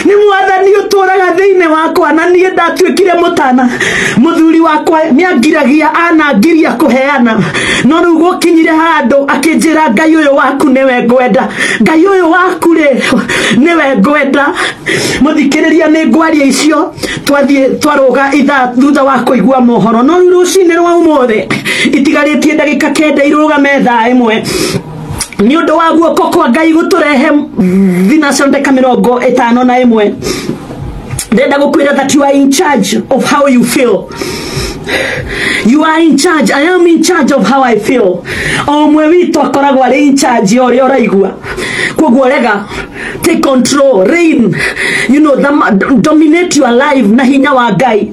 ni mwathani uturaga thiine wakwa na nie ndatuikire mutana muthuri wakwa niangiragia anangiria kuheana no riu gukinyire handu akinjira Ngai uyu waku niwe ngwenda Ngai uyu waku ri niwe ngwenda muthikiriria ni ngwaria icio twathie twaruga itha thutha wa kuigua mohoro no riu rucine rwa umuthi itigaritie ndagika kenda irugame thaa imwe ni undu wa guoko kwa Ngai guturehe thinacara ndeka 51 ndenda gukwira that you are in charge of how you feel. You are in charge. I am in charge of how I feel. Omwe witu akoragwo ari in charge ori oraigua. Koguo rega, take control, reign. You know, dominate your life na hinya wa Ngai.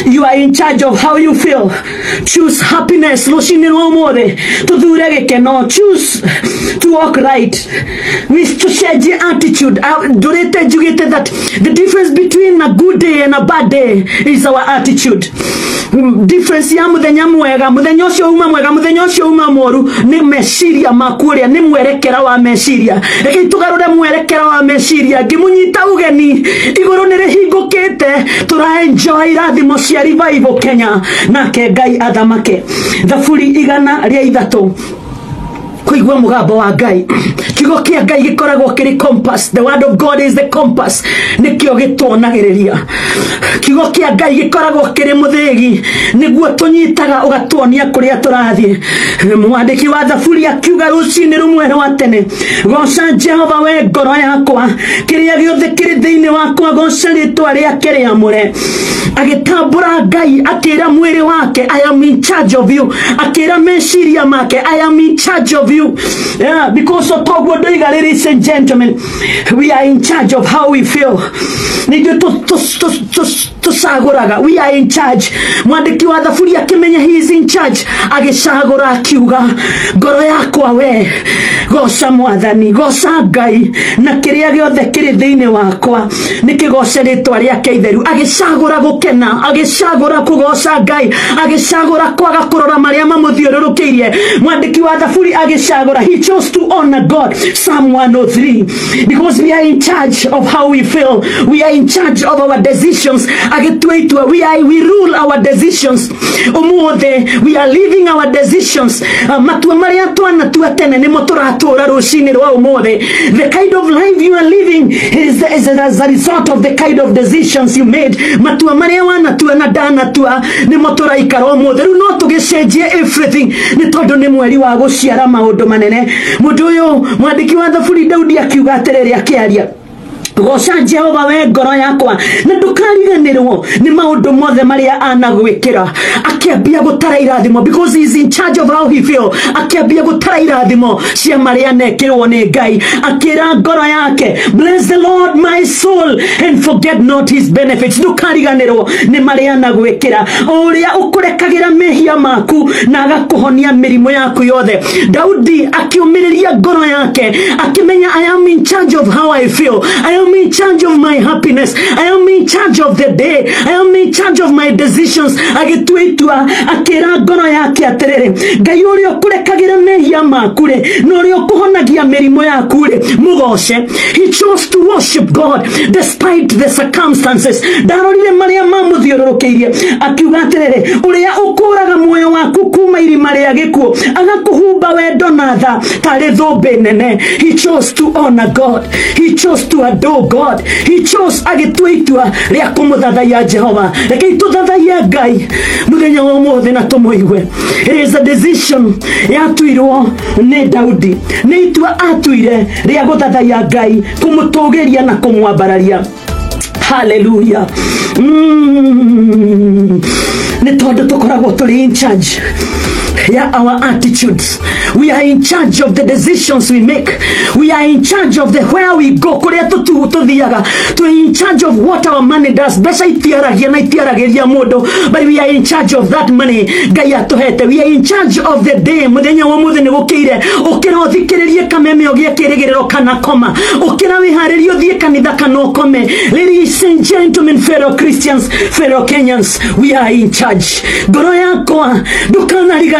You are in charge of how you feel. Choose happiness. Rucini rwa umuthi tuthure gikeno. Choose to walk right. We to change attitude. Durete njugite that the difference between a good day and a bad day is our attitude. Difference ya muthenya mwega muthenya ucio uma mwega muthenya ucio uma moru ni meciria makuria ni mwerekera wa meciria reke tugarure mwerekera wa meciria ngimunyita ugeni iguru ni rihingukite tura enjoy rathimo cia revival Kenya nake Ngai athamake thaburi 103 kuigwa mugambo wa Ngai kigo kia Ngai gikoragwo kiri compass. The word of God is the compass nikio gitwonagiriria kigo kia Ngai gikoragwo kiri muthigi niguo tunyitaga ugatwonia kuria turathie. Mwandiki wa thaburi akiuga rucini rumwe rwa tene goca Jehova we ngoro yakwa kiria giothe kiri thiini wakwa goca ritwa riake riamure agitambura Ngai akira mwiri wake I am in charge of you akira meciria make I am in charge of you. Yeah, because of Togo, ladies and gentlemen, we are in charge of how we feel. We are in charge. Mwandiki wa thaburi akimenya he is in charge agicagura akiuga ngoro yakwa we goca mwathani goca Ngai na kiria giothe kiri thiini wakwa nikigoce ritwa riake itheru agicagura gukena agicagura kugoca Ngai agicagura kwaga kurora maria mamuthiururukirie. Mwandiki wa thaburi agicagura he chose to honor God. Psalm 103 because we are in charge of how we feel. We are in charge of our decisions. We rule our decisions. Umuthi we are living our decisions. Matua maria twana tuatene ni moturatura rucini rwa umuthi. The kind of life you are living is as a result of the kind of decisions you made. Matua maria wana tuana dana tua ni motura ikaro umuthi. No tugicenjie everything ni tondu ni mweri wa guciara maundu manene. Mundu uyu mwandiki wa thaburi Daudi akiuga atiriri akiaria goca Jehova we ngoro yakwa na ndukariganirwo ni maundu mothe maria anagwikira akiambia gutara irathimo because he is in charge of how he feel. Akiambia gutara irathimo cia maria nekirwo ni Ngai akira ngoro yake bless the Lord my soul and forget not his benefits. Ndukariganirwo ni maria anagwikira uria ukurekagira mehia maku na agakuhonia mirimo yaku yothe. Daudi akiumiriria ngoro yake akimenya I am in charge of how I feel. I am in charge of my happiness. I am in charge of the day. I am in charge of my decisions. Agitwitua akira ngoro yake atiriri Ngai uria ukurekagira mehia maku ri no uria ukuhonagia mirimo yaku ri mugoce. He chose to worship God despite the circumstances. Darorire maria mamuthiururukirie akiuga atiriri uria ukuraga muoyo waku kuma irima ria gikuo agakuhumba wendo na tha tari thumbi nene. He chose to honor God. He chose to adore God. He chose agitwitua ria kumuthathaia Jehova. Reke tuthathaia Ngai muthenya wa umuthi na tumuigwe. It is a decision yatuirwo ni Daudi. Ni itua atuire ria guthathaia Ngai kumutugiria na kumwambararia. Hallelujah. Ni tondu tukoragwo turi in charge. Yeah, our attitudes. We are in charge of the decisions we make. We are in charge of the where we go. We are in charge of what our money does. But we are in charge of that money. We are in charge of the day. Ladies and gentlemen, fellow Christians, fellow Kenyans, we are in charge.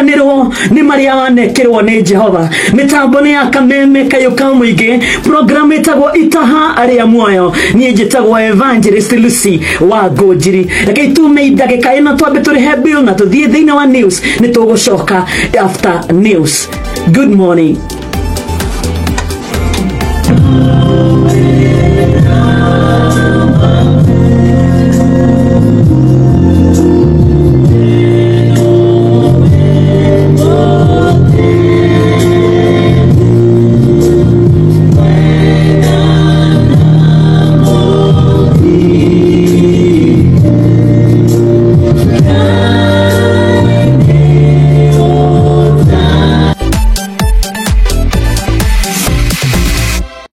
kũriganĩrwo nĩ marĩa wanekĩrwo nĩ Jehova. Mĩtambo nĩ ya kameme kayo ka mũingĩ. Program ĩtagwo itaha arĩa muoyo. Niĩ njĩtagwo Evangelist Lucy Wangunjiri. Rekei tume ndagĩka ĩno twambe tũrĩhe bill na tũthiĩ thĩinĩ wa news. Nĩ tũgũcoka after news. Good morning.